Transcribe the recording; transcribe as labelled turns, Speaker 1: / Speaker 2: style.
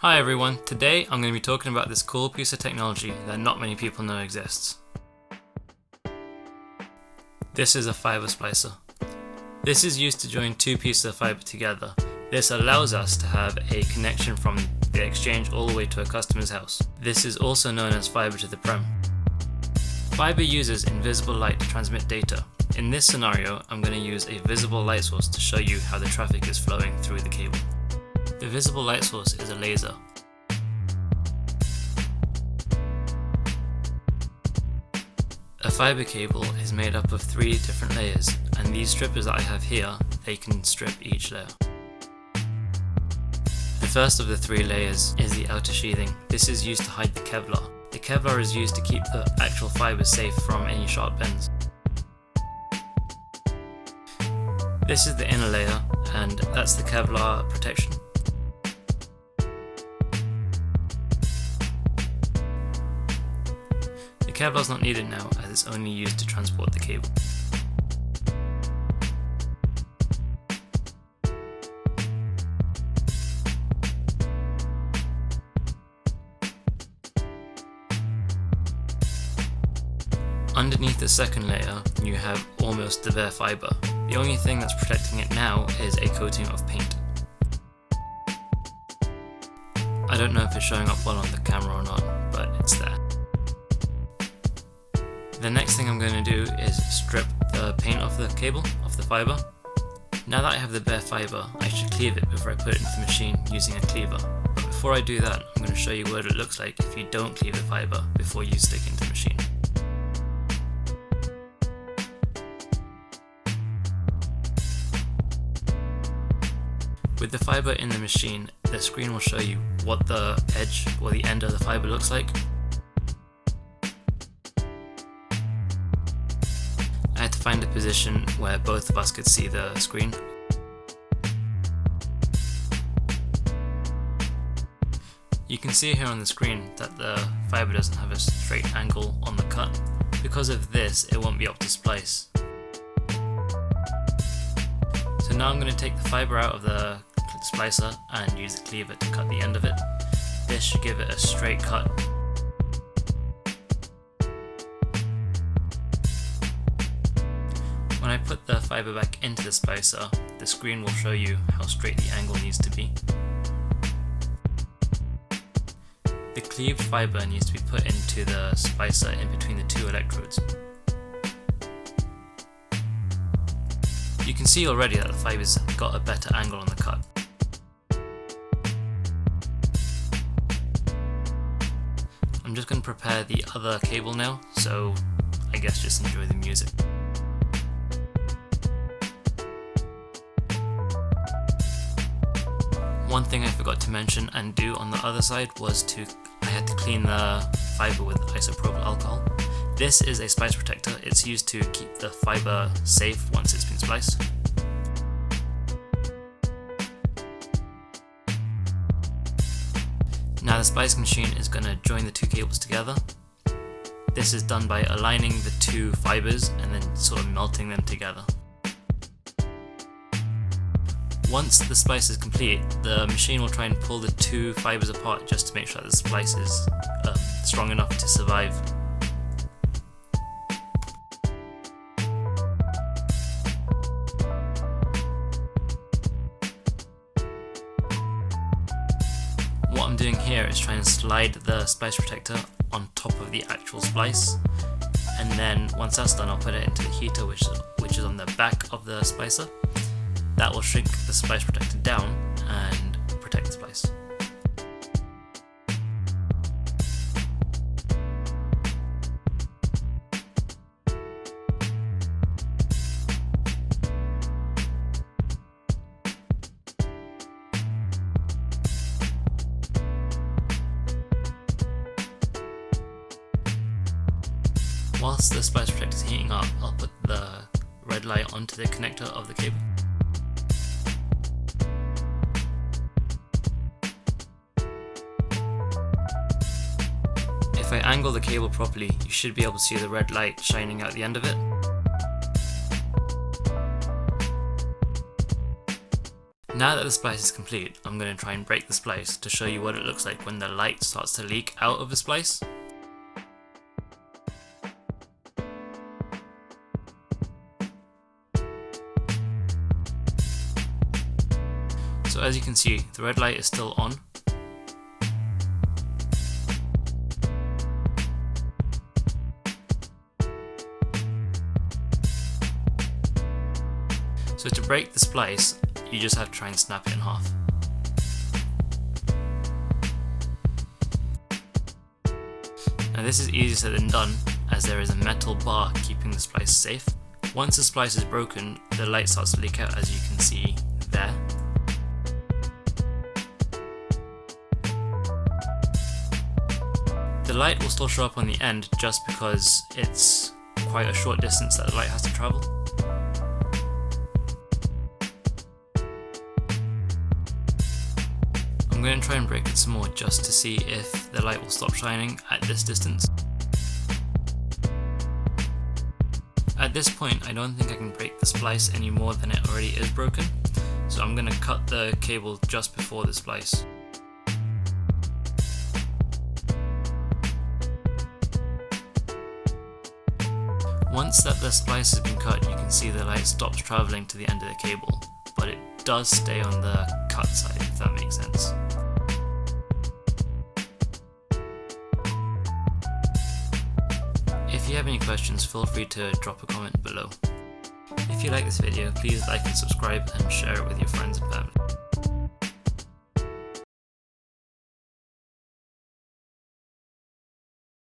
Speaker 1: Hi everyone, today I'm going to be talking about this cool piece of technology that not many people know exists. This is a fiber splicer. This is used to join two pieces of fiber together. This allows us to have a connection from the exchange all the way to a customer's house. This is also known as fiber to the prem. Fiber uses invisible light to transmit data. In this scenario, I'm going to use a visible light source to show you how the traffic is flowing through the cable. The visible light source is a laser. A fiber cable is made up of 3 different layers, and these strippers that I have here, they can strip each layer. The first of the 3 layers is the outer sheathing. This is used to hide the Kevlar. The Kevlar is used to keep the actual fiber safe from any sharp bends. This is the inner layer, and that's the Kevlar protection. The Kevlar is not needed now as it's only used to transport the cable. Underneath the second layer, you have almost the bare fiber. The only thing that's protecting it now is a coating of paint. I don't know if it's showing up well on the camera or not, but it's there. The next thing I'm going to do is strip the paint off the cable, off the fiber. Now that I have the bare fiber, I should cleave it before I put it into the machine using a cleaver. But before I do that, I'm going to show you what it looks like if you don't cleave the fiber before you stick it into the machine. With the fiber in the machine, the screen will show you what the edge or the end of the fiber looks like. I had to find a position where both of us could see the screen. You can see here on the screen that the fiber doesn't have a straight angle on the cut. Because of this, it won't be up to splice. So now I'm going to take the fiber out of the splicer and use the cleaver to cut the end of it. This should give it a straight cut. When I put the fiber back into the splicer, the screen will show you how straight the angle needs to be. The cleaved fiber needs to be put into the splicer in between the 2 electrodes. You can see already that the fiber's got a better angle on the cut. I'm just going to prepare the other cable now, so I guess just enjoy the music. One thing I forgot to mention and do on the other side was I had to clean the fiber with isopropyl alcohol. This is a splice protector. It's used to keep the fiber safe once it's been spliced. Now the splicing machine is going to join the 2 cables together. This is done by aligning the 2 fibers and then sort of melting them together. Once the splice is complete, the machine will try and pull the 2 fibers apart just to make sure that the splice is strong enough to survive. What I'm doing here is trying to slide the splice protector on top of the actual splice, and then once that's done, I'll put it into the heater which is on the back of the splicer. That will shrink the splice protector down and protect the splice. Whilst the splice protector is heating up, I'll put the red light onto the connector of the cable. If I angle the cable properly, you should be able to see the red light shining out the end of it. Now that the splice is complete, I'm going to try and break the splice to show you what it looks like when the light starts to leak out of the splice. So as you can see, the red light is still on. So to break the splice, you just have to try and snap it in half. Now this is easier said than done, as there is a metal bar keeping the splice safe. Once the splice is broken, the light starts to leak out, as you can see there. The light will still show up on the end just because it's quite a short distance that the light has to travel. I'm going to try and break it some more just to see if the light will stop shining at this distance. At this point, I don't think I can break the splice any more than it already is broken, so I'm going to cut the cable just before the splice. Once that the splice has been cut, you can see the light stops travelling to the end of the cable, but it does stay on the cut side, if that makes sense. If you have any questions, feel free to drop a comment below. If you like this video, please like and subscribe and share it with your friends and family.